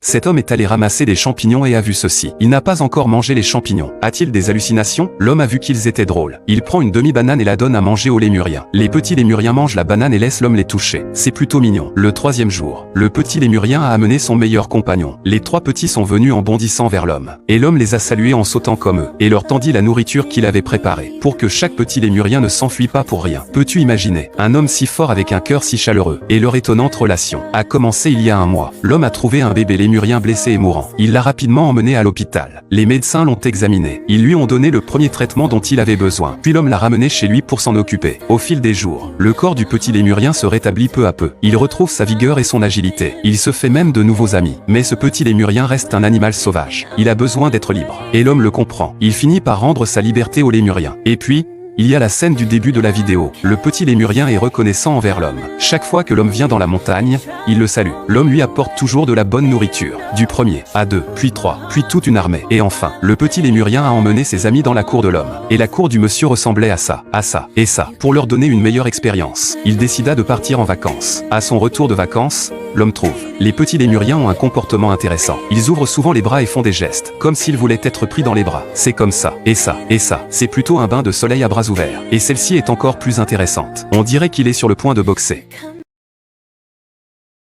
Cet homme est allé ramasser des champignons et a vu ceci. Il n'a pas encore mangé les champignons. A-t-il des hallucinations? L'homme a vu qu'ils étaient drôles. Il prend une demi-banane et la donne à manger aux lémuriens. Les petits lémuriens mangent la banane et laissent l'homme les toucher. C'est plutôt mignon. Le troisième jour, le petit lémurien a amené son meilleur compagnon. Les trois petits sont venus en bondissant vers l'homme. Et l'homme les a salués en sautant comme eux, et leur tendit la nourriture qu'il avait préparée, pour que chaque petit lémurien ne s'enfuit pas pour rien. Peux-tu imaginer? Un homme si fort avec un cœur si chaleureux. Et leur étonnante relation a commencé il y a un mois. L'homme a trouvé un bébé lémurien blessé et mourant. Il l'a rapidement emmené à l'hôpital. Les médecins l'ont examiné. Ils lui ont donné le premier traitement dont il avait besoin. Puis l'homme l'a ramené chez lui pour s'en occuper. Au fil des jours, le corps du petit lémurien se rétablit peu à peu. Il retrouve sa vigueur et son agilité. Il se fait même de nouveaux amis. Mais ce petit lémurien reste un animal sauvage. Il a besoin d'être libre. Et l'homme le comprend. Il finit par rendre sa liberté au lémurien. Et puis, il y a la scène du début de la vidéo. Le petit lémurien est reconnaissant envers l'homme. Chaque fois que l'homme vient dans la montagne, il le salue. L'homme lui apporte toujours de la bonne nourriture. Du premier à 2, puis 3, puis toute une armée. Et enfin, le petit lémurien a emmené ses amis dans la cour de l'homme. Et la cour du monsieur ressemblait à ça, et ça. Pour leur donner une meilleure expérience, il décida de partir en vacances. À son retour de vacances, l'homme trouve. Les petits lémuriens ont un comportement intéressant. Ils ouvrent souvent les bras et font des gestes, comme s'ils voulaient être pris dans les bras. C'est comme ça, et ça. C'est plutôt un bain de soleil à bras ouverts. Et celle-ci est encore plus intéressante. On dirait qu'il est sur le point de boxer.